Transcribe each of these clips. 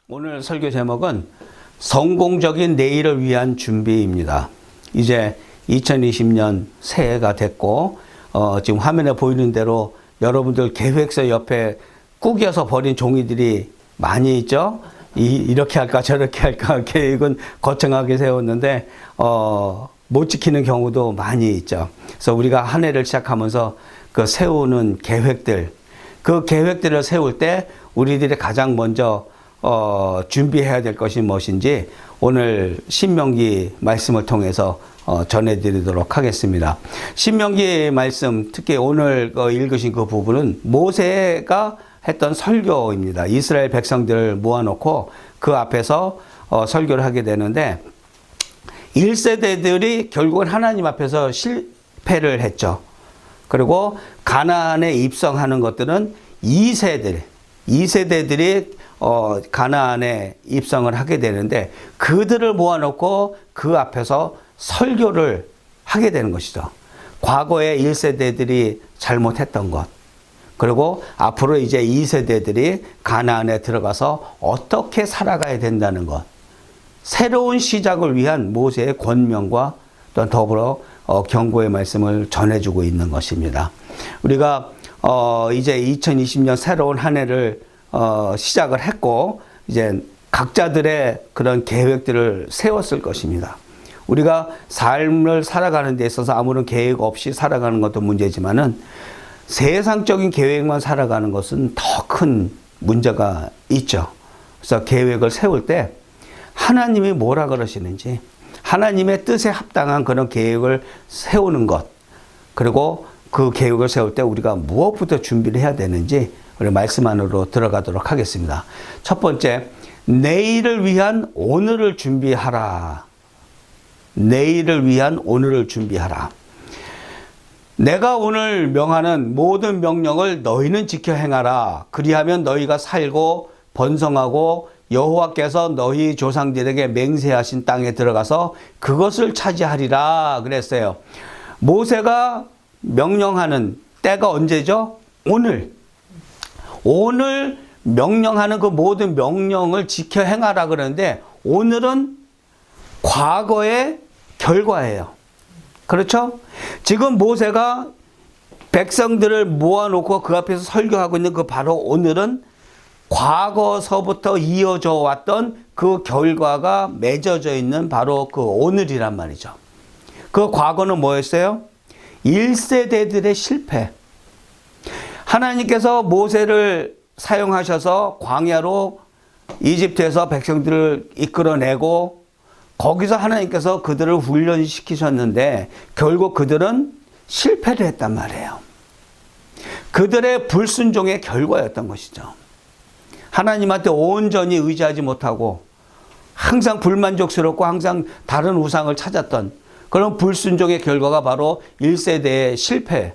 오늘 설교 제목은 성공적인 내일을 위한 준비입니다. 이제 2020년 새해가 됐고 지금 화면에 보이는 대로 여러분들 계획서 옆에 구겨서 버린 종이들이 많이 있죠. 이렇게 할까 저렇게 할까 계획은 거창하게 세웠는데 못 지키는 경우도 많이 있죠. 그래서 우리가 한 해를 시작하면서 그 세우는 계획들, 그 계획들을 세울 때 우리들이 가장 먼저 준비해야 될 것이 무엇인지 오늘 신명기 말씀을 통해서 전해드리도록 하겠습니다. 신명기 말씀, 특히 오늘 읽으신 그 부분은 모세가 했던 설교입니다. 이스라엘 백성들을 모아놓고 그 앞에서 설교를 하게 되는데 1세대들이 결국은 하나님 앞에서 실패를 했죠. 그리고 가나안에 입성하는 것들은 2세대들이 가나안에 입성을 하게 되는데 그들을 모아놓고 그 앞에서 설교를 하게 되는 것이죠. 과거에 1세대들이 잘못했던 것, 그리고 앞으로 이제 2세대들이 가나안에 들어가서 어떻게 살아가야 된다는 것, 새로운 시작을 위한 모세의 권면과 또 더불어 경고의 말씀을 전해주고 있는 것입니다. 우리가 이제 2020년 새로운 한 해를 시작을 했고 이제 각자들의 그런 계획들을 세웠을 것입니다. 우리가 삶을 살아가는 데 있어서 아무런 계획 없이 살아가는 것도 문제지만은 세상적인 계획만 살아가는 것은 더 큰 문제가 있죠. 그래서 계획을 세울 때 하나님이 뭐라 그러시는지, 하나님의 뜻에 합당한 그런 계획을 세우는 것, 그리고 그 계획을 세울 때 우리가 무엇부터 준비를 해야 되는지 우리 말씀 안으로 들어가도록 하겠습니다. 첫 번째, 내일을 위한 오늘을 준비하라. 내일을 위한 오늘을 준비하라. 내가 오늘 명하는 모든 명령을 너희는 지켜 행하라. 그리하면 너희가 살고 번성하고 여호와께서 너희 조상들에게 맹세하신 땅에 들어가서 그것을 차지하리라 그랬어요. 모세가 명령하는 때가 언제죠? 오늘 명령하는 그 모든 명령을 지켜 행하라 그러는데 오늘은 과거의 결과예요. 그렇죠? 지금 모세가 백성들을 모아놓고 그 앞에서 설교하고 있는 그 바로 오늘은 과거서부터 이어져 왔던 그 결과가 맺어져 있는 바로 그 오늘이란 말이죠. 그 과거는 뭐였어요? 1세대들의 실패. 하나님께서 모세를 사용하셔서 광야로 이집트에서 백성들을 이끌어내고 거기서 하나님께서 그들을 훈련시키셨는데 결국 그들은 실패를 했단 말이에요. 그들의 불순종의 결과였던 것이죠. 하나님한테 온전히 의지하지 못하고 항상 불만족스럽고 항상 다른 우상을 찾았던 그런 불순종의 결과가 바로 1세대의 실패.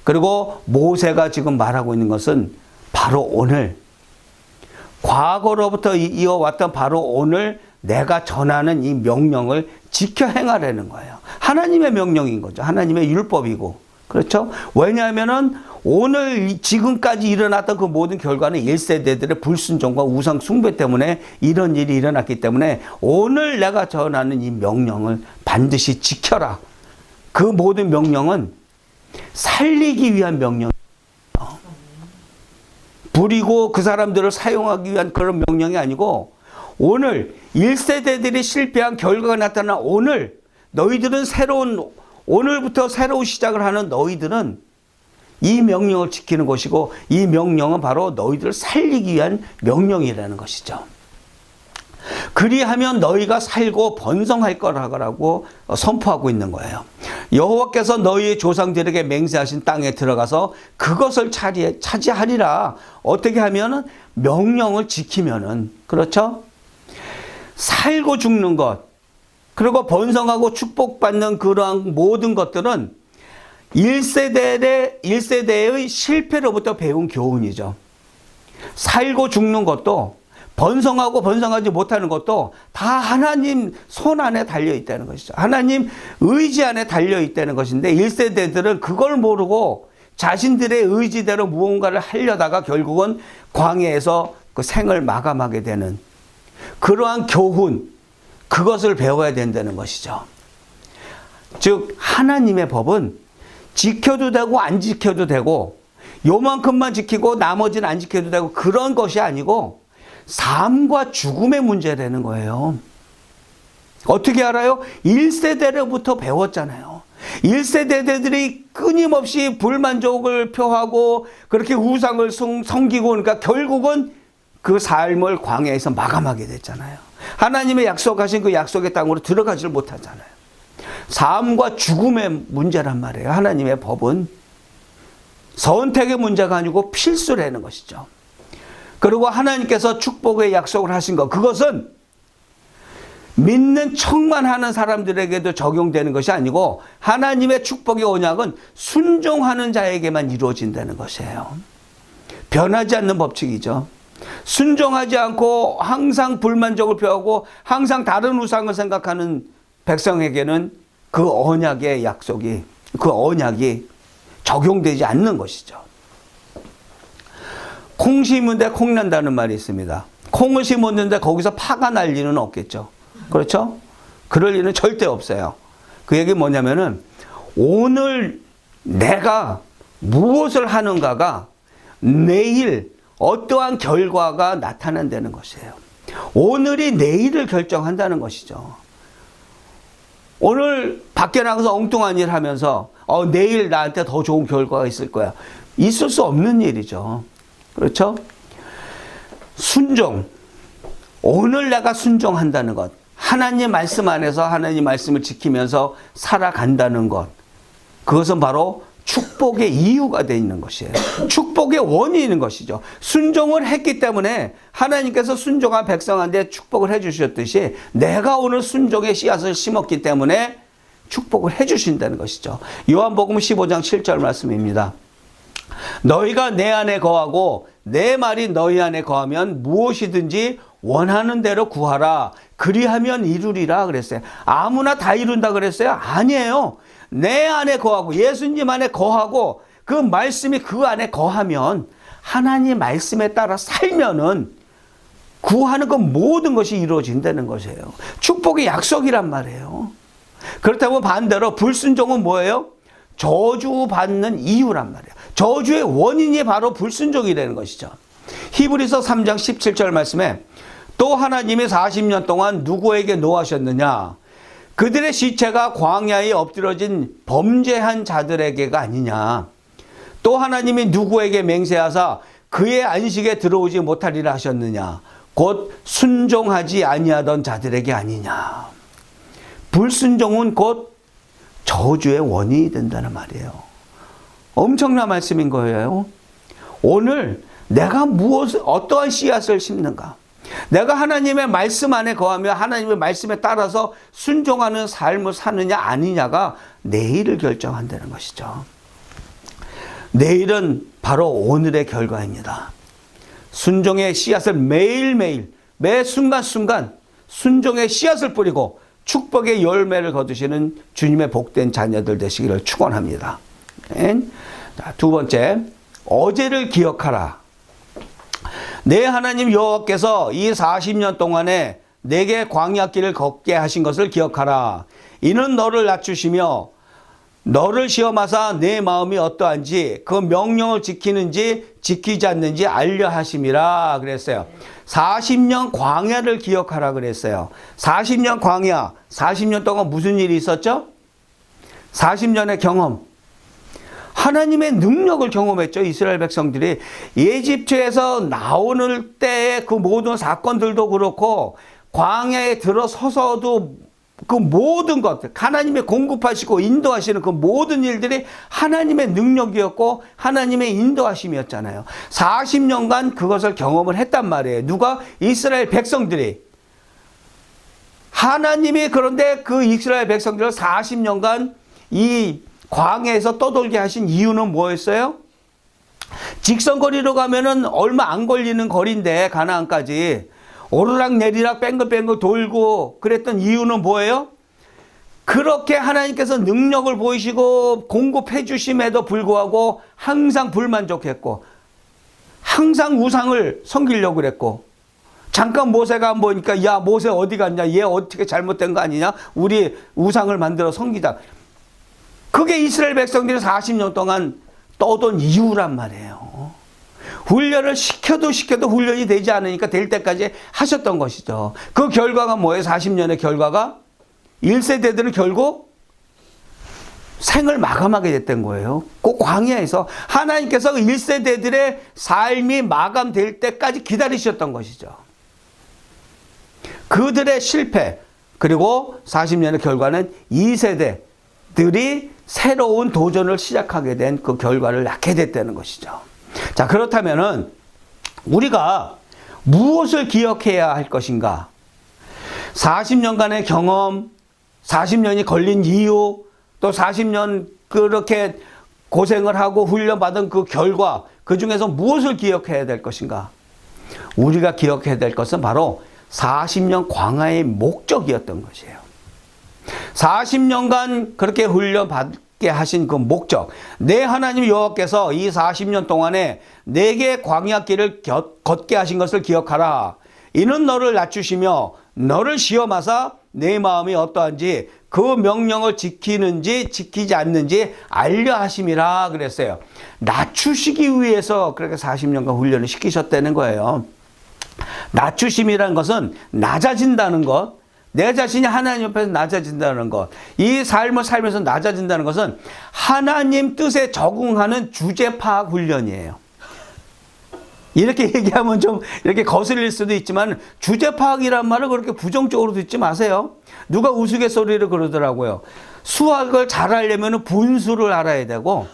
그리고 모세가 지금 말하고 있는 것은 바로 오늘, 과거로부터 이어왔던 바로 오늘 내가 전하는 이 명령을 지켜 행하라는 거예요. 하나님의 명령인 거죠. 하나님의 율법이고. 그렇죠? 왜냐하면은 오늘 지금까지 일어났던 그 모든 결과는 1세대들의 불순종과 우상 숭배 때문에 이런 일이 일어났기 때문에 오늘 내가 전하는 이 명령을 반드시 지켜라. 그 모든 명령은 살리기 위한 명령이에요. 부리고 그 사람들을 사용하기 위한 그런 명령이 아니고 오늘 1세대들이 실패한 결과가 나타난 오늘 너희들은 오늘부터 새로운 시작을 하는 너희들은 이 명령을 지키는 것이고 이 명령은 바로 너희들을 살리기 위한 명령이라는 것이죠. 그리하면 너희가 살고 번성할 거라고 선포하고 있는 거예요. 여호와께서 너희의 조상들에게 맹세하신 땅에 들어가서 그것을 차지하리라. 어떻게 하면은 명령을 지키면은, 그렇죠? 살고 죽는 것, 그리고 번성하고 축복받는 그러한 모든 것들은 1세대의 실패로부터 배운 교훈이죠. 살고 죽는 것도 번성하고 번성하지 못하는 것도 다 하나님 손 안에 달려있다는 것이죠. 하나님 의지 안에 달려있다는 것인데 1세대들은 그걸 모르고 자신들의 의지대로 무언가를 하려다가 결국은 광야에서 그 생을 마감하게 되는 그러한 교훈, 그것을 배워야 된다는 것이죠. 즉 하나님의 법은 지켜도 되고 안 지켜도 되고 요만큼만 지키고 나머지는 안 지켜도 되고 그런 것이 아니고 삶과 죽음의 문제라는 거예요. 어떻게 알아요? 1세대로부터 배웠잖아요. 1세대들이 끊임없이 불만족을 표하고 그렇게 우상을 섬기고 그러니까 결국은 그 삶을 광야에서 마감하게 됐잖아요. 하나님의 약속하신 그 약속의 땅으로 들어가지를 못하잖아요. 삶과 죽음의 문제란 말이에요. 하나님의 법은 선택의 문제가 아니고 필수라는 것이죠. 그리고 하나님께서 축복의 약속을 하신 것, 그것은 믿는 척만 하는 사람들에게도 적용되는 것이 아니고 하나님의 축복의 언약은 순종하는 자에게만 이루어진다는 것이에요. 변하지 않는 법칙이죠. 순종하지 않고 항상 불만족을 표하고 항상 다른 우상을 생각하는 백성에게는 그 언약의 약속이, 그 언약이 적용되지 않는 것이죠. 콩 심은데 콩 난다는 말이 있습니다. 콩을 심었는데 거기서 파가 날 리는 없겠죠. 그렇죠? 그럴 리는 절대 없어요. 그 얘기 뭐냐면은 오늘 내가 무엇을 하는가가 내일 어떠한 결과가 나타난다는 것이에요. 오늘이 내일을 결정한다는 것이죠. 오늘 밖에 나가서 엉뚱한 일 하면서 내일 나한테 더 좋은 결과가 있을 거야. 있을 수 없는 일이죠. 그렇죠? 순종. 오늘 내가 순종한다는 것. 하나님 말씀 안에서 하나님 말씀을 지키면서 살아간다는 것. 그것은 바로 축복의 이유가 되어 있는 것이에요. 축복의 원인인 것이죠. 순종을 했기 때문에 하나님께서 순종한 백성한테 축복을 해주셨듯이 내가 오늘 순종의 씨앗을 심었기 때문에 축복을 해주신다는 것이죠. 요한복음 15장 7절 말씀입니다. 너희가 내 안에 거하고 내 말이 너희 안에 거하면 무엇이든지 원하는 대로 구하라. 그리하면 이루리라 그랬어요. 아무나 다 이룬다 그랬어요? 아니에요. 내 안에 거하고 예수님 안에 거하고 그 말씀이 그 안에 거하면 하나님 말씀에 따라 살면은 구하는 것 모든 것이 이루어진다는 것이에요. 축복의 약속이란 말이에요. 그렇다면 반대로 불순종은 뭐예요? 저주받는 이유란 말이에요. 저주의 원인이 바로 불순종이라는 것이죠. 히브리서 3장 17절 말씀에 또 하나님이 40년 동안 누구에게 노하셨느냐? 그들의 시체가 광야에 엎드러진 범죄한 자들에게가 아니냐. 또 하나님이 누구에게 맹세하사 그의 안식에 들어오지 못하리라 하셨느냐. 곧 순종하지 아니하던 자들에게 아니냐. 불순종은 곧 저주의 원인이 된다는 말이에요. 엄청난 말씀인 거예요. 오늘 내가 어떠한 씨앗을 심는가. 내가 하나님의 말씀 안에 거하며 하나님의 말씀에 따라서 순종하는 삶을 사느냐 아니냐가 내일을 결정한다는 것이죠. 내일은 바로 오늘의 결과입니다. 순종의 씨앗을 매일매일 매 순간순간 순종의 씨앗을 뿌리고 축복의 열매를 거두시는 주님의 복된 자녀들 되시기를 축원합니다. 자, 두 번째, 어제를 기억하라. 내 하나님 여호와께서 이 40년 동안에 내게 광야길을 걷게 하신 것을 기억하라. 이는 너를 낮추시며 너를 시험하사 내 마음이 어떠한지 그 명령을 지키는지 지키지 않는지 알려 하심이라 그랬어요. 40년 광야를 기억하라 그랬어요. 40년 광야, 40년 동안 무슨 일이 있었죠? 40년의 경험. 하나님의 능력을 경험했죠. 이스라엘 백성들이 이집트에서 나오는 때의 그 모든 사건들도 그렇고 광야에 들어서서도 그 모든 것들 하나님이 공급하시고 인도하시는 그 모든 일들이 하나님의 능력이었고 하나님의 인도하심이었잖아요. 40년간 그것을 경험을 했단 말이에요. 누가? 이스라엘 백성들이. 하나님이 그런데 그 이스라엘 백성들을 40년간 이 광야에서 떠돌게 하신 이유는 뭐였어요? 직선거리로 가면은 얼마 안 걸리는 거리인데 가나안까지 오르락 내리락 뺑글뺑글 돌고 그랬던 이유는 뭐예요? 그렇게 하나님께서 능력을 보이시고 공급해 주심에도 불구하고 항상 불만족했고 항상 우상을 섬기려고 그랬고, 잠깐 모세가 보니까 야 모세 어디 갔냐, 얘 어떻게 잘못된 거 아니냐, 우리 우상을 만들어 섬기자. 그게 이스라엘 백성들이 40년 동안 떠돈 이유란 말이에요. 훈련을 시켜도 훈련이 되지 않으니까 될 때까지 하셨던 것이죠. 그 결과가 뭐예요? 40년의 결과가 1세대들은 결국 생을 마감하게 됐던 거예요. 그 광야에서 하나님께서 1세대들의 삶이 마감될 때까지 기다리셨던 것이죠. 그들의 실패, 그리고 40년의 결과는 2세대들이 새로운 도전을 시작하게 된 그 결과를 낳게 됐다는 것이죠. 자, 그렇다면은 우리가 무엇을 기억해야 할 것인가? 40년간의 경험, 40년이 걸린 이유, 또 40년 그렇게 고생을 하고 훈련받은 그 결과, 그 중에서 무엇을 기억해야 될 것인가? 우리가 기억해야 될 것은 바로 40년 광야의 목적이었던 것이에요. 40년간 그렇게 훈련받게 하신 그 목적, 내 하나님 여호와께서 이 40년 동안에 내게 광야길을 걷게 하신 것을 기억하라. 이는 너를 낮추시며 너를 시험하사 내 마음이 어떠한지 그 명령을 지키는지 지키지 않는지 알려 하심이라 그랬어요. 낮추시기 위해서 그렇게 40년간 훈련을 시키셨다는 거예요. 낮추심이라는 것은 낮아진다는 것, 내 자신이 하나님 옆에서 낮아진다는 것, 이 삶을 살면서 낮아진다는 것은 하나님 뜻에 적응하는 주제 파악 훈련이에요. 이렇게 얘기하면 좀 이렇게 거슬릴 수도 있지만 주제 파악이란 말을 그렇게 부정적으로 듣지 마세요. 누가 우스갯소리를 그러더라고요. 수학을 잘하려면 분수를 알아야 되고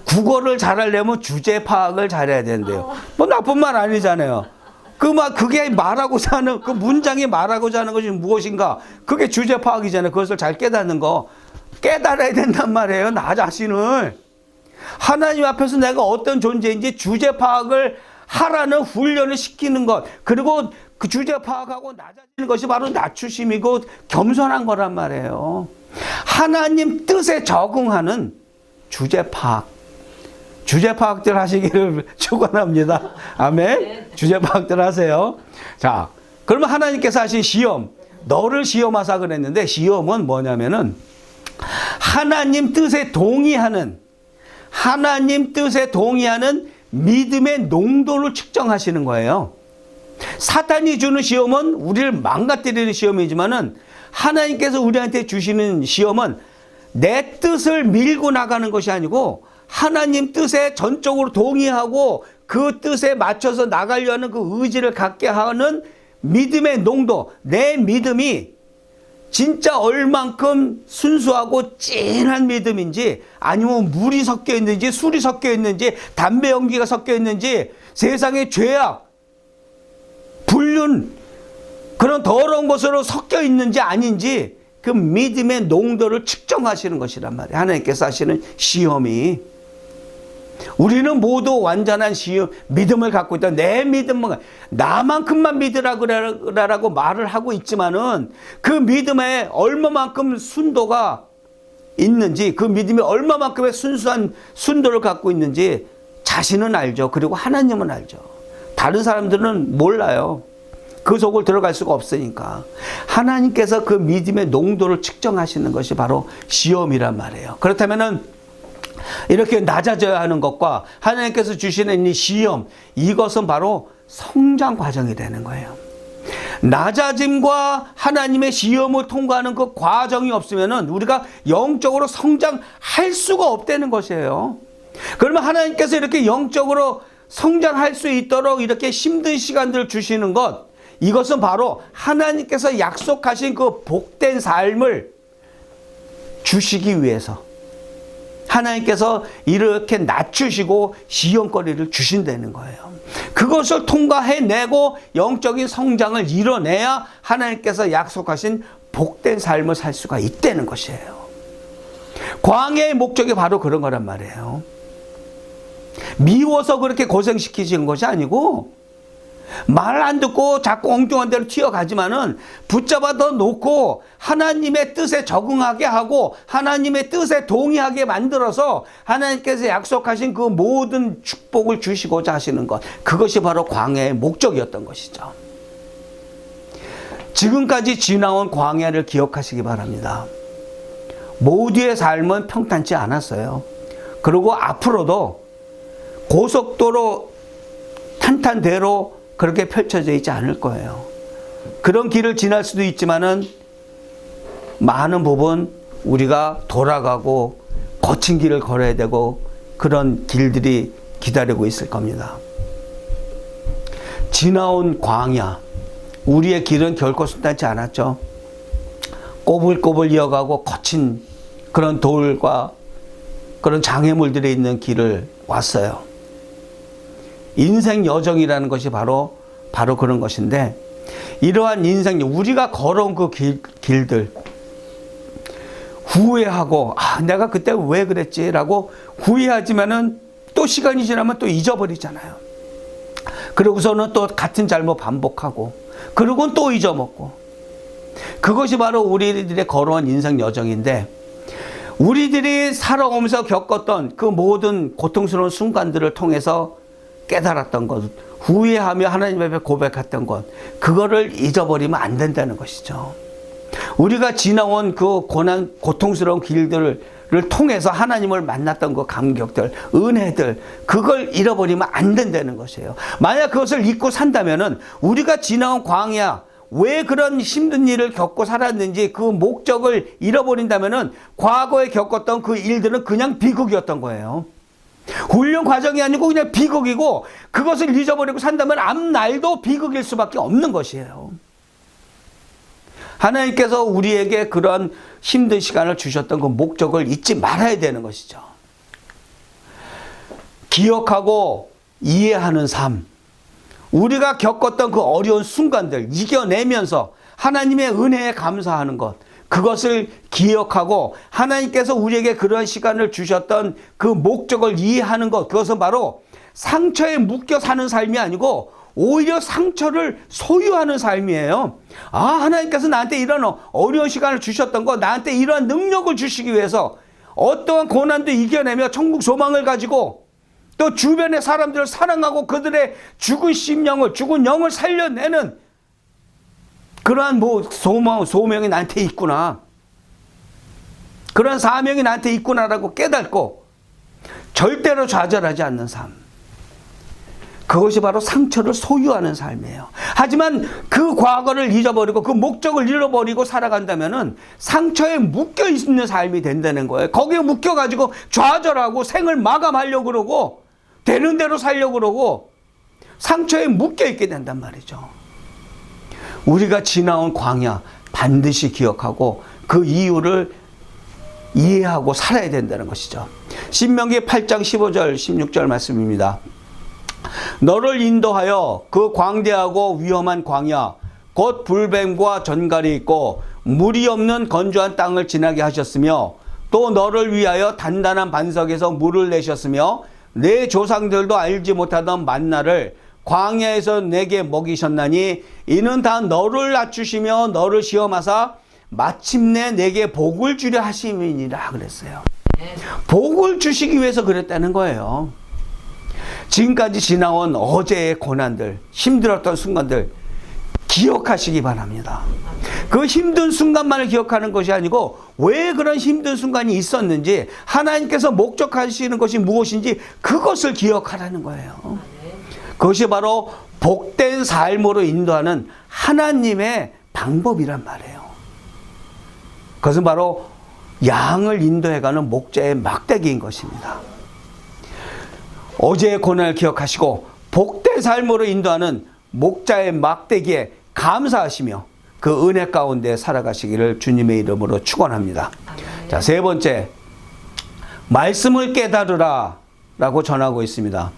국어를 잘하려면 주제 파악을 잘해야 된대요. 뭐 나쁜 말 아니잖아요. 그게 말하고자 하는, 그 문장이 말하고자 하는 것이 무엇인가? 그게 주제 파악이잖아요. 그것을 잘 깨닫는 거. 깨달아야 된단 말이에요. 나 자신을. 하나님 앞에서 내가 어떤 존재인지 주제 파악을 하라는 훈련을 시키는 것. 그리고 그 주제 파악하고 낮아지는 것이 바로 낮추심이고 겸손한 거란 말이에요. 하나님 뜻에 적응하는 주제 파악. 주제 파악들 하시기를 축원합니다. 아멘. 네. 주제 파악들 하세요. 자, 그러면 하나님께서 하신 시험, 너를 시험하사 그랬는데 시험은 뭐냐면은 하나님 뜻에 동의하는 믿음의 농도를 측정하시는 거예요. 사탄이 주는 시험은 우리를 망가뜨리는 시험이지만은 하나님께서 우리한테 주시는 시험은 내 뜻을 밀고 나가는 것이 아니고 하나님 뜻에 전적으로 동의하고 그 뜻에 맞춰서 나가려는 그 의지를 갖게 하는 믿음의 농도, 내 믿음이 진짜 얼만큼 순수하고 찐한 믿음인지 아니면 물이 섞여 있는지 술이 섞여 있는지 담배 연기가 섞여 있는지 세상의 죄악, 불륜 그런 더러운 것으로 섞여 있는지 아닌지 그 믿음의 농도를 측정하시는 것이란 말이에요. 하나님께서 하시는 시험이. 우리는 모두 완전한 믿음을 갖고 있다. 내 믿음은 나만큼만 믿으라고 말을 하고 있지만은 그 믿음에 얼마만큼 순도가 있는지, 그 믿음이 얼마만큼의 순수한 순도를 갖고 있는지 자신은 알죠. 그리고 하나님은 알죠. 다른 사람들은 몰라요. 그 속을 들어갈 수가 없으니까. 하나님께서 그 믿음의 농도를 측정하시는 것이 바로 시험이란 말이에요. 그렇다면은 이렇게 낮아져야 하는 것과 하나님께서 주시는 이 시험, 이것은 바로 성장 과정이 되는 거예요. 낮아짐과 하나님의 시험을 통과하는 그 과정이 없으면은 우리가 영적으로 성장할 수가 없다는 것이에요. 그러면 하나님께서 이렇게 영적으로 성장할 수 있도록 이렇게 힘든 시간들을 주시는 것, 이것은 바로 하나님께서 약속하신 그 복된 삶을 주시기 위해서 하나님께서 이렇게 낮추시고 시험거리를 주신다는 거예요. 그것을 통과해내고 영적인 성장을 이뤄내야 하나님께서 약속하신 복된 삶을 살 수가 있다는 것이에요. 광야의 목적이 바로 그런 거란 말이에요. 미워서 그렇게 고생시키시는 것이 아니고 말 안 듣고 자꾸 엉뚱한 대로 튀어가지만은 붙잡아 더 놓고 하나님의 뜻에 적응하게 하고 하나님의 뜻에 동의하게 만들어서 하나님께서 약속하신 그 모든 축복을 주시고자 하시는 것, 그것이 바로 광야의 목적이었던 것이죠. 지금까지 지나온 광야를 기억하시기 바랍니다. 모두의 삶은 평탄치 않았어요. 그리고 앞으로도 고속도로 탄탄대로 그렇게 펼쳐져 있지 않을 거예요. 그런 길을 지날 수도 있지만은 많은 부분 우리가 돌아가고 거친 길을 걸어야 되고 그런 길들이 기다리고 있을 겁니다. 지나온 광야, 우리의 길은 결코 순탄치 않았죠. 꼬불꼬불 이어가고 거친 그런 돌과 그런 장애물들이 있는 길을 왔어요. 인생 여정이라는 것이 바로 그런 것인데, 이러한 인생, 우리가 걸어온 그 길들 후회하고 내가 그때 왜 그랬지라고 후회하지만은 또 시간이 지나면 또 잊어버리잖아요. 그러고서는 또 같은 잘못 반복하고 그러고는 또 잊어먹고, 그것이 바로 우리들의 걸어온 인생 여정인데, 우리들이 살아오면서 겪었던 그 모든 고통스러운 순간들을 통해서 깨달았던 것, 후회하며 하나님 앞에 고백했던 것, 그거를 잊어버리면 안 된다는 것이죠. 우리가 지나온 그 고통스러운 길들을 통해서 하나님을 만났던 그 감격들, 은혜들, 그걸 잃어버리면 안 된다는 것이에요. 만약 그것을 잊고 산다면은 우리가 지나온 광야, 왜 그런 힘든 일을 겪고 살았는지 그 목적을 잃어버린다면은 과거에 겪었던 그 일들은 그냥 비극이었던 거예요. 훈련 과정이 아니고 그냥 비극이고, 그것을 잊어버리고 산다면 앞날도 비극일 수밖에 없는 것이에요. 하나님께서 우리에게 그런 힘든 시간을 주셨던 그 목적을 잊지 말아야 되는 것이죠. 기억하고 이해하는 삶, 우리가 겪었던 그 어려운 순간들 이겨내면서 하나님의 은혜에 감사하는 것, 그것을 기억하고 하나님께서 우리에게 그런 시간을 주셨던 그 목적을 이해하는 것, 그것은 바로 상처에 묶여 사는 삶이 아니고 오히려 상처를 소유하는 삶이에요. 하나님께서 나한테 이런 어려운 시간을 주셨던 거, 나한테 이러한 능력을 주시기 위해서 어떠한 고난도 이겨내며 천국 소망을 가지고 또 주변의 사람들을 사랑하고 그들의 죽은 영을 살려내는 그러한 소명이 나한테 있구나, 그런 사명이 나한테 있구나라고 깨닫고 절대로 좌절하지 않는 삶, 그것이 바로 상처를 소유하는 삶이에요. 하지만 그 과거를 잊어버리고 그 목적을 잃어버리고 살아간다면은 상처에 묶여 있는 삶이 된다는 거예요. 거기에 묶여가지고 좌절하고 생을 마감하려고 그러고 되는 대로 살려고 그러고 상처에 묶여 있게 된단 말이죠. 우리가 지나온 광야 반드시 기억하고 그 이유를 이해하고 살아야 된다는 것이죠. 신명기 8장 15절 16절 말씀입니다. 너를 인도하여 그 광대하고 위험한 광야 곧 불뱀과 전갈이 있고 물이 없는 건조한 땅을 지나게 하셨으며, 또 너를 위하여 단단한 반석에서 물을 내셨으며 내 조상들도 알지 못하던 만나를 광야에서 내게 먹이셨나니 이는 다 너를 낮추시며 너를 시험하사 마침내 내게 복을 주려 하심이니라 그랬어요. 복을 주시기 위해서 그랬다는 거예요. 지금까지 지나온 어제의 고난들, 힘들었던 순간들 기억하시기 바랍니다. 그 힘든 순간만을 기억하는 것이 아니고 왜 그런 힘든 순간이 있었는지, 하나님께서 목적하시는 것이 무엇인지 그것을 기억하라는 거예요. 그것이 바로 복된 삶으로 인도하는 하나님의 방법이란 말이에요. 그것은 바로 양을 인도해가는 목자의 막대기인 것입니다. 어제의 고난을 기억하시고 복된 삶으로 인도하는 목자의 막대기에 감사하시며 그 은혜 가운데 살아가시기를 주님의 이름으로 축원합니다. 자, 세 번째, 말씀을 깨달으라 라고 전하고 있습니다.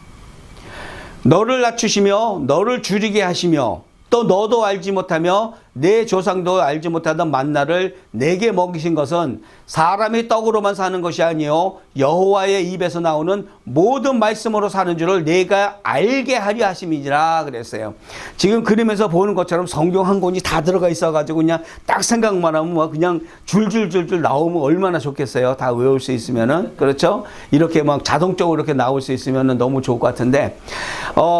너를 낮추시며 너를 줄이게 하시며 또 너도 알지 못하며 내 조상도 알지 못하던 만나를 내게 먹이신 것은 사람이 떡으로만 사는 것이 아니요 여호와의 입에서 나오는 모든 말씀으로 사는 줄을 내가 알게 하려 하심이니라 그랬어요. 지금 그림에서 보는 것처럼 성경 한 권이 다 들어가 있어가지고 그냥 딱 생각만 하면 뭐 그냥 줄줄줄줄 나오면 얼마나 좋겠어요. 다 외울 수 있으면은. 그렇죠? 이렇게 막 자동적으로 이렇게 나올 수 있으면은 너무 좋을 것 같은데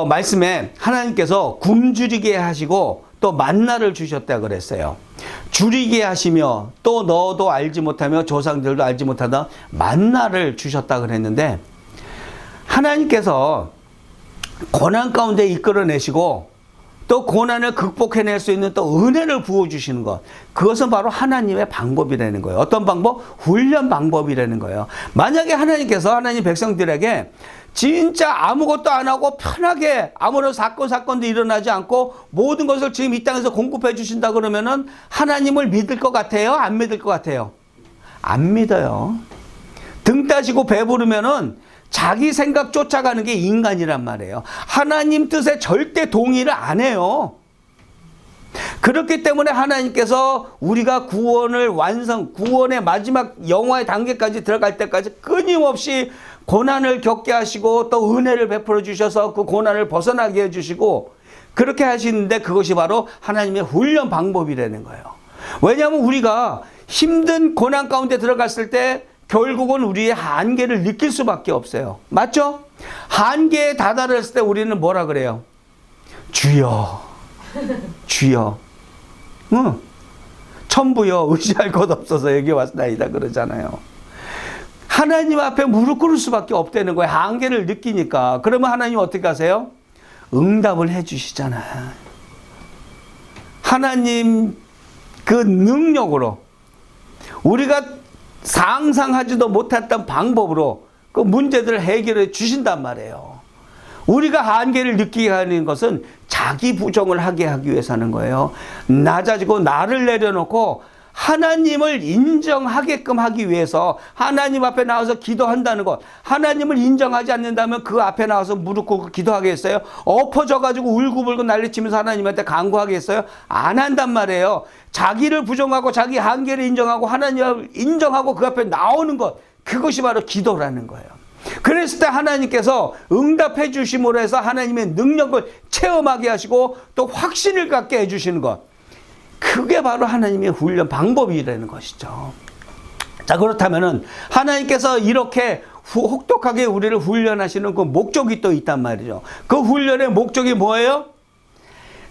말씀에 하나님께서 굶주리게 하시고 또 만나를 주셨다 그랬어요. 줄이게 하시며 또 너도 알지 못하며 조상들도 알지 못하던 만나를 주셨다 그랬는데 하나님께서 고난 가운데 이끌어내시고 또 고난을 극복해낼 수 있는 또 은혜를 부어주시는 것, 그것은 바로 하나님의 방법이라는 거예요. 어떤 방법? 훈련 방법이라는 거예요. 만약에 하나님께서 하나님 백성들에게 진짜 아무것도 안 하고 편하게 아무런 사건도 일어나지 않고 모든 것을 지금 이 땅에서 공급해 주신다 그러면은 하나님을 믿을 것 같아요? 안 믿을 것 같아요? 안 믿어요. 등 따시고 배부르면은 자기 생각 쫓아가는 게 인간이란 말이에요. 하나님 뜻에 절대 동의를 안 해요. 그렇기 때문에 하나님께서 우리가 구원의 마지막 영화의 단계까지 들어갈 때까지 끊임없이 고난을 겪게 하시고 또 은혜를 베풀어 주셔서 그 고난을 벗어나게 해주시고 그렇게 하시는데 그것이 바로 하나님의 훈련 방법이라는 거예요. 왜냐하면 우리가 힘든 고난 가운데 들어갔을 때 결국은 우리의 한계를 느낄 수밖에 없어요. 맞죠? 한계에 다다랐을 때 우리는 뭐라 그래요? 주여, 주여, 천부여 의지할 것 없어서 여기 왔나이다 그러잖아요. 하나님 앞에 무릎 꿇을 수밖에 없다는 거예요. 한계를 느끼니까. 그러면 하나님 어떻게 하세요? 응답을 해 주시잖아요. 하나님 그 능력으로 우리가 상상하지도 못했던 방법으로 그 문제들을 해결해 주신단 말이에요. 우리가 한계를 느끼게 하는 것은 자기 부정을 하게 하기 위해서 하는 거예요. 낮아지고 나를 내려놓고 하나님을 인정하게끔 하기 위해서 하나님 앞에 나와서 기도한다는 것. 하나님을 인정하지 않는다면 그 앞에 나와서 무릎 꿇고 기도하겠어요? 엎어져가지고 울고불고 난리치면서 하나님한테 간구하겠어요? 안 한단 말이에요. 자기를 부정하고 자기 한계를 인정하고 하나님을 인정하고 그 앞에 나오는 것. 그것이 바로 기도라는 거예요. 그랬을 때 하나님께서 응답해 주심으로 해서 하나님의 능력을 체험하게 하시고 또 확신을 갖게 해주시는 것. 그게 바로 하나님의 훈련 방법이라는 것이죠. 자, 그렇다면은 하나님께서 이렇게 혹독하게 우리를 훈련하시는 그 목적이 또 있단 말이죠. 그 훈련의 목적이 뭐예요?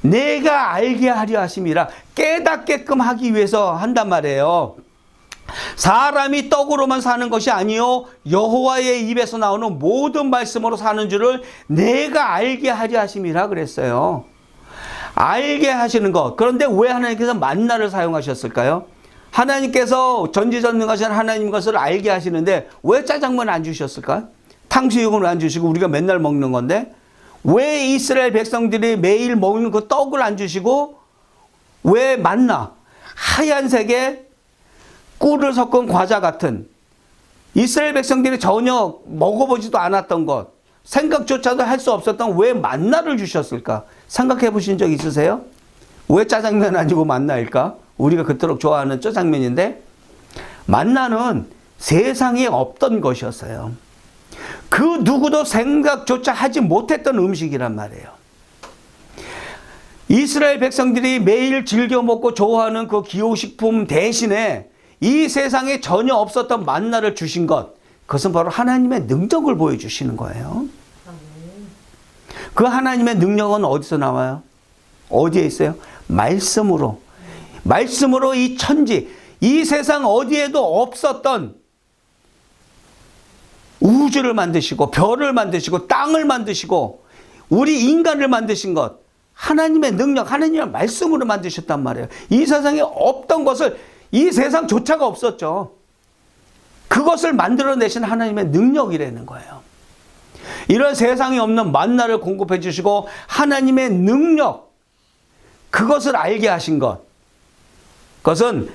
내가 알게 하려 하심이라, 깨닫게끔 하기 위해서 한단 말이에요. 사람이 떡으로만 사는 것이 아니요 여호와의 입에서 나오는 모든 말씀으로 사는 줄을 내가 알게 하려 하심이라 그랬어요. 알게 하시는 것. 그런데 왜 하나님께서 만나를 사용하셨을까요? 하나님께서 전지전능하신 하나님 것을 알게 하시는데 왜 짜장면 안 주셨을까? 탕수육을 안 주시고 우리가 맨날 먹는 건데 왜 이스라엘 백성들이 매일 먹는 그 떡을 안 주시고 왜 만나 하얀색의 꿀을 섞은 과자 같은 이스라엘 백성들이 전혀 먹어보지도 않았던 것, 생각조차도 할 수 없었던 왜 만나를 주셨을까? 생각해 보신 적 있으세요? 왜 짜장면 아니고 만나일까? 우리가 그토록 좋아하는 짜장면인데 만나는 세상에 없던 것이었어요. 그 누구도 생각조차 하지 못했던 음식이란 말이에요. 이스라엘 백성들이 매일 즐겨 먹고 좋아하는 그 기호식품 대신에 이 세상에 전혀 없었던 만나를 주신 것, 그것은 바로 하나님의 능력을 보여주시는 거예요. 그 하나님의 능력은 어디서 나와요? 어디에 있어요? 말씀으로. 말씀으로 이 천지, 이 세상 어디에도 없었던 우주를 만드시고 별을 만드시고 땅을 만드시고 우리 인간을 만드신 것, 하나님의 능력, 하나님의 말씀으로 만드셨단 말이에요. 이 세상에 없던 것을, 이 세상조차가 없었죠. 그것을 만들어내신 하나님의 능력이라는 거예요. 이런 세상에 없는 만나를 공급해 주시고 하나님의 능력, 그것을 알게 하신 것, 그것은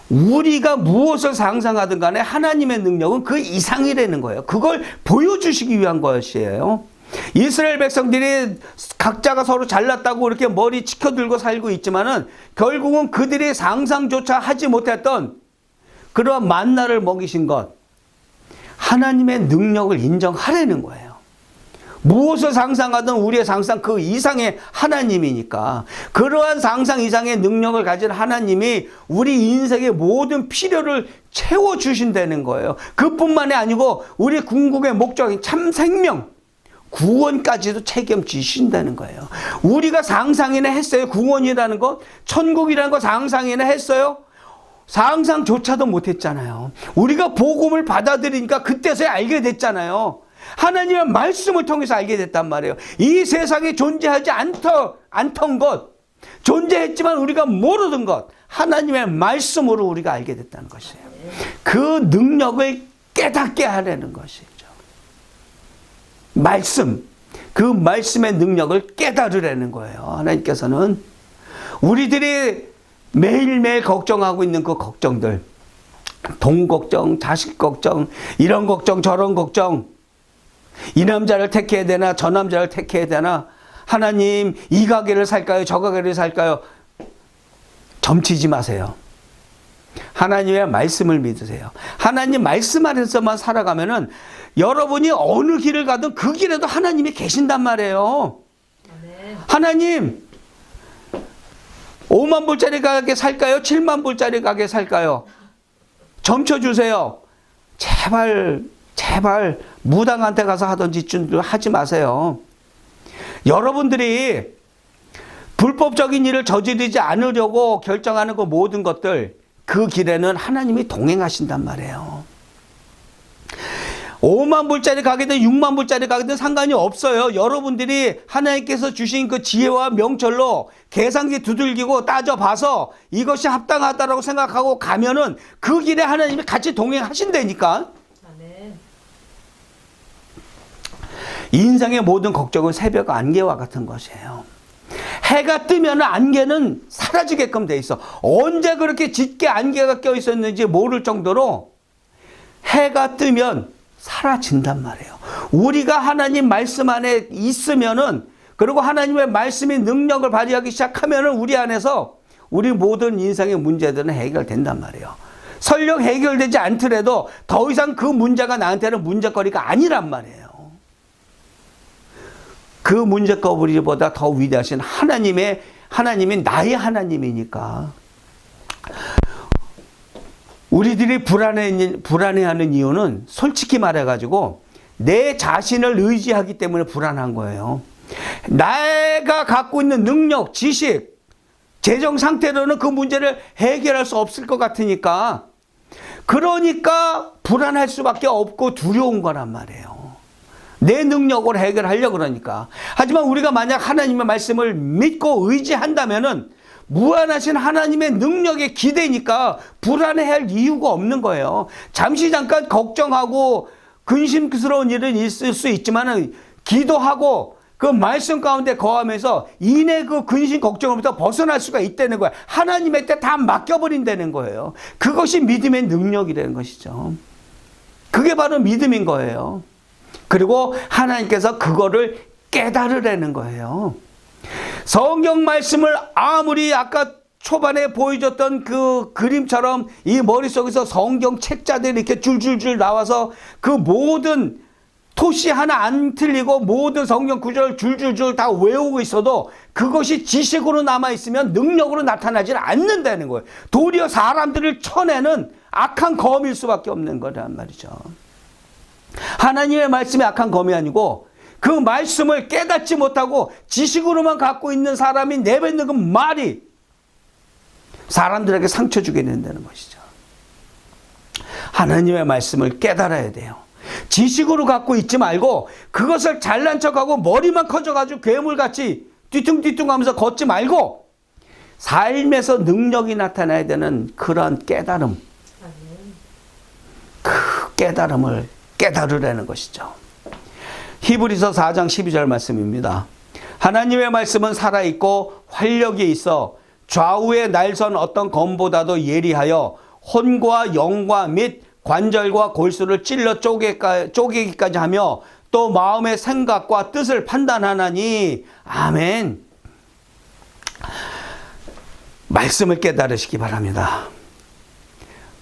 우리가 무엇을 상상하든 간에 하나님의 능력은 그 이상이라는 거예요. 그걸 보여주시기 위한 것이에요. 이스라엘 백성들이 각자가 서로 잘났다고 이렇게 머리 치켜들고 살고 있지만은 결국은 그들이 상상조차 하지 못했던 그러한 만나를 먹이신 것, 하나님의 능력을 인정하라는 거예요. 무엇을 상상하든 우리의 상상 그 이상의 하나님이니까 그러한 상상 이상의 능력을 가진 하나님이 우리 인생의 모든 필요를 채워주신다는 거예요. 그뿐만이 아니고 우리 궁극의 목적인 참 생명, 구원까지도 책임지신다는 거예요. 우리가 상상이나 했어요? 구원이라는 것, 천국이라는 거 상상이나 했어요? 상상조차도 못했잖아요. 우리가 복음을 받아들이니까 그때서야 알게 됐잖아요. 하나님의 말씀을 통해서 알게 됐단 말이에요. 이 세상에 존재하지 않던 것, 존재했지만 우리가 모르던 것, 하나님의 말씀으로 우리가 알게 됐다는 것이에요. 그 능력을 깨닫게 하려는 것이죠. 말씀, 그 말씀의 능력을 깨달으라는 거예요. 하나님께서는 우리들이 매일매일 걱정하고 있는 그 걱정들, 돈 걱정, 자식 걱정, 이런 걱정, 저런 걱정, 이 남자를 택해야 되나 저 남자를 택해야 되나, 하나님 이 가게를 살까요 저 가게를 살까요? 점치지 마세요. 하나님의 말씀을 믿으세요. 하나님 말씀 안에서만 살아가면은 여러분이 어느 길을 가든 그 길에도 하나님이 계신단 말이에요. 네. 하나님 5만 불짜리 가게 살까요? 7만 불짜리 가게 살까요? 점쳐주세요. 제발 무당한테 가서 하던 짓을 하지 마세요. 여러분들이 불법적인 일을 저지르지 않으려고 결정하는 그 모든 것들, 그 길에는 하나님이 동행하신단 말이에요. 5만 불짜리 가게든 6만 불짜리 가게든 상관이 없어요. 여러분들이 하나님께서 주신 그 지혜와 명철로 계산기 두들기고 따져봐서 이것이 합당하다고 생각하고 가면은 그 길에 하나님이 같이 동행하신다니까. 인생의 모든 걱정은 새벽 안개와 같은 것이에요. 해가 뜨면 안개는 사라지게끔 돼 있어. 언제 그렇게 짙게 안개가 껴 있었는지 모를 정도로 해가 뜨면 사라진단 말이에요. 우리가 하나님 말씀 안에 있으면은, 그리고 하나님의 말씀이 능력을 발휘하기 시작하면은 우리 안에서 우리 모든 인생의 문제들은 해결된단 말이에요. 설령 해결되지 않더라도 더 이상 그 문제가 나한테는 문제거리가 아니란 말이에요. 그 문제거리보다 더 위대하신 하나님이 나의 하나님이니까. 우리들이 불안해하는 이유는 솔직히 말해가지고 내 자신을 의지하기 때문에 불안한 거예요. 내가 갖고 있는 능력, 지식, 재정 상태로는 그 문제를 해결할 수 없을 것 같으니까, 그러니까 불안할 수밖에 없고 두려운 거란 말이에요. 내 능력으로 해결하려고 그러니까. 하지만 우리가 만약 하나님의 말씀을 믿고 의지한다면은 무한하신 하나님의 능력에 기대니까 불안해할 이유가 없는 거예요. 잠시 잠깐 걱정하고 근심스러운 일은 있을 수 있지만은 기도하고 그 말씀 가운데 거하면서 이내 그 근심 걱정으로부터 벗어날 수가 있다는 거예요. 하나님의 때 다 맡겨버린다는 거예요. 그것이 믿음의 능력이라는 것이죠. 그게 바로 믿음인 거예요. 그리고 하나님께서 그거를 깨달으라는 거예요. 성경 말씀을 아무리 아까 초반에 보여줬던 그 그림처럼 이 머릿속에서 성경 책자들이 이렇게 줄줄줄 나와서 그 모든 토시 하나 안 틀리고 모든 성경 구절을 줄줄줄 다 외우고 있어도 그것이 지식으로 남아있으면 능력으로 나타나지는 않는다는 거예요. 도리어 사람들을 쳐내는 악한 검일 수밖에 없는 거란 말이죠. 하나님의 말씀이 악한 검이 아니고 그 말씀을 깨닫지 못하고 지식으로만 갖고 있는 사람이 내뱉는 그 말이 사람들에게 상처 주게 된다는 것이죠. 하나님의 말씀을 깨달아야 돼요. 지식으로 갖고 있지 말고 그것을 잘난 척하고 머리만 커져가지고 괴물같이 뒤뚱뒤뚱 하면서 걷지 말고 삶에서 능력이 나타나야 되는 그런 깨달음, 그 깨달음을 깨달으라는 것이죠. 히브리서 4장 12절 말씀입니다. 하나님의 말씀은 살아있고 활력이 있어 좌우에 날선 어떤 검보다도 예리하여 혼과 영과 및 관절과 골수를 찔러 쪼개기까지 하며 또 마음의 생각과 뜻을 판단하나니. 아멘. 말씀을 깨달으시기 바랍니다.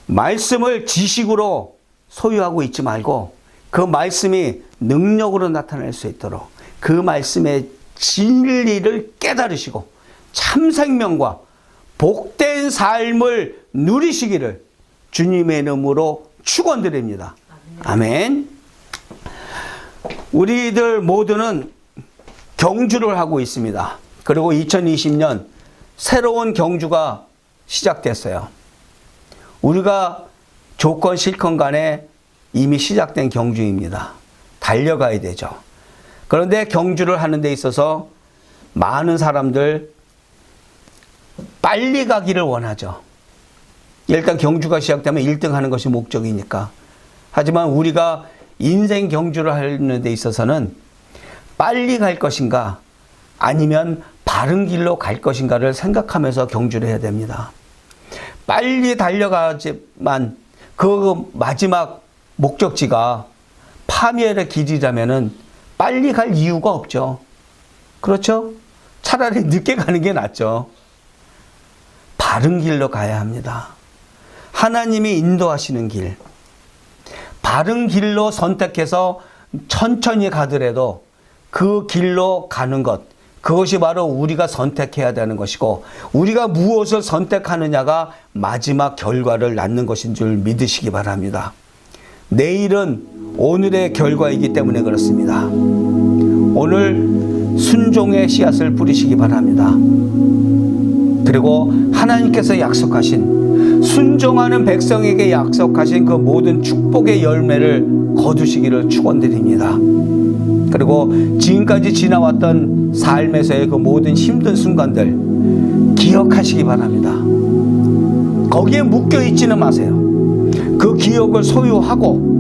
말씀을 지식으로 소유하고 있지 말고 그 말씀이 능력으로 나타날 수 있도록 그 말씀의 진리를 깨달으시고 참 생명과 복된 삶을 누리시기를 주님의 이름으로 축원드립니다. 아멘. 우리들 모두는 경주를 하고 있습니다. 그리고 2020년 새로운 경주가 시작됐어요. 우리가 조건 실컷 간에 이미 시작된 경주입니다. 달려가야 되죠. 그런데 경주를 하는 데 있어서 많은 사람들 빨리 가기를 원하죠. 일단 경주가 시작되면 1등 하는 것이 목적이니까. 하지만 우리가 인생 경주를 하는 데 있어서는 빨리 갈 것인가 아니면 바른 길로 갈 것인가를 생각하면서 경주를 해야 됩니다. 빨리 달려가지만 그 마지막 목적지가 파멸의 길이라면은 빨리 갈 이유가 없죠. 그렇죠? 차라리 늦게 가는 게 낫죠. 바른 길로 가야 합니다. 하나님이 인도하시는 길. 바른 길로 선택해서 천천히 가더라도 그 길로 가는 것, 그것이 바로 우리가 선택해야 되는 것이고 우리가 무엇을 선택하느냐가 마지막 결과를 낳는 것인 줄 믿으시기 바랍니다. 내일은 오늘의 결과이기 때문에 그렇습니다. 오늘 순종의 씨앗을 뿌리시기 바랍니다. 그리고 하나님께서 약속하신 순종하는 백성에게 약속하신 그 모든 축복의 열매를 거두시기를 축원드립니다. 그리고 지금까지 지나왔던 삶에서의 그 모든 힘든 순간들 기억하시기 바랍니다. 거기에 묶여 있지는 마세요. 그 기억을 소유하고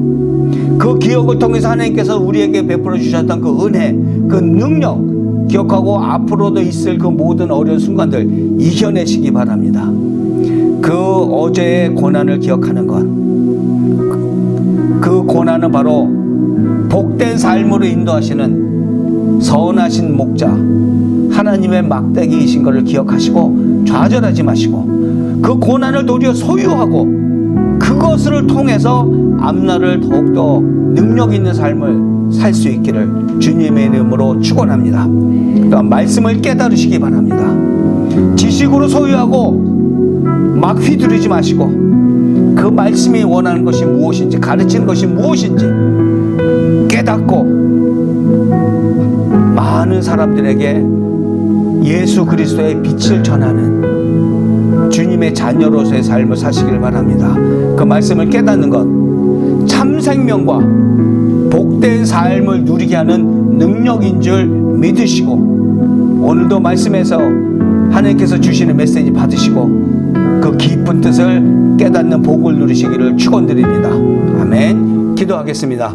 그 기억을 통해서 하나님께서 우리에게 베풀어 주셨던 그 은혜, 그 능력 기억하고 앞으로도 있을 그 모든 어려운 순간들 이겨내시기 바랍니다. 그 어제의 고난을 기억하는 것, 그 고난은 바로 복된 삶으로 인도하시는 선하신 목자 하나님의 막대기이신 것을 기억하시고 좌절하지 마시고 그 고난을 도리어 소유하고 그것을 통해서 앞날을 더욱더 능력 있는 삶을 살 수 있기를 주님의 이름으로 축원합니다. 그러니까 말씀을 깨달으시기 바랍니다. 지식으로 소유하고 막 휘두르지 마시고 그 말씀이 원하는 것이 무엇인지 가르치는 것이 무엇인지 깨닫고 많은 사람들에게 예수 그리스도의 빛을 전하는 주님의 자녀로서의 삶을 사시길 바랍니다. 그 말씀을 깨닫는 것 참 생명과 복된 삶을 누리게 하는 능력인 줄 믿으시고 오늘도 말씀에서 하나님께서 주시는 메시지 받으시고 그 깊은 뜻을 깨닫는 복을 누리시기를 축원드립니다. 아멘. 기도하겠습니다.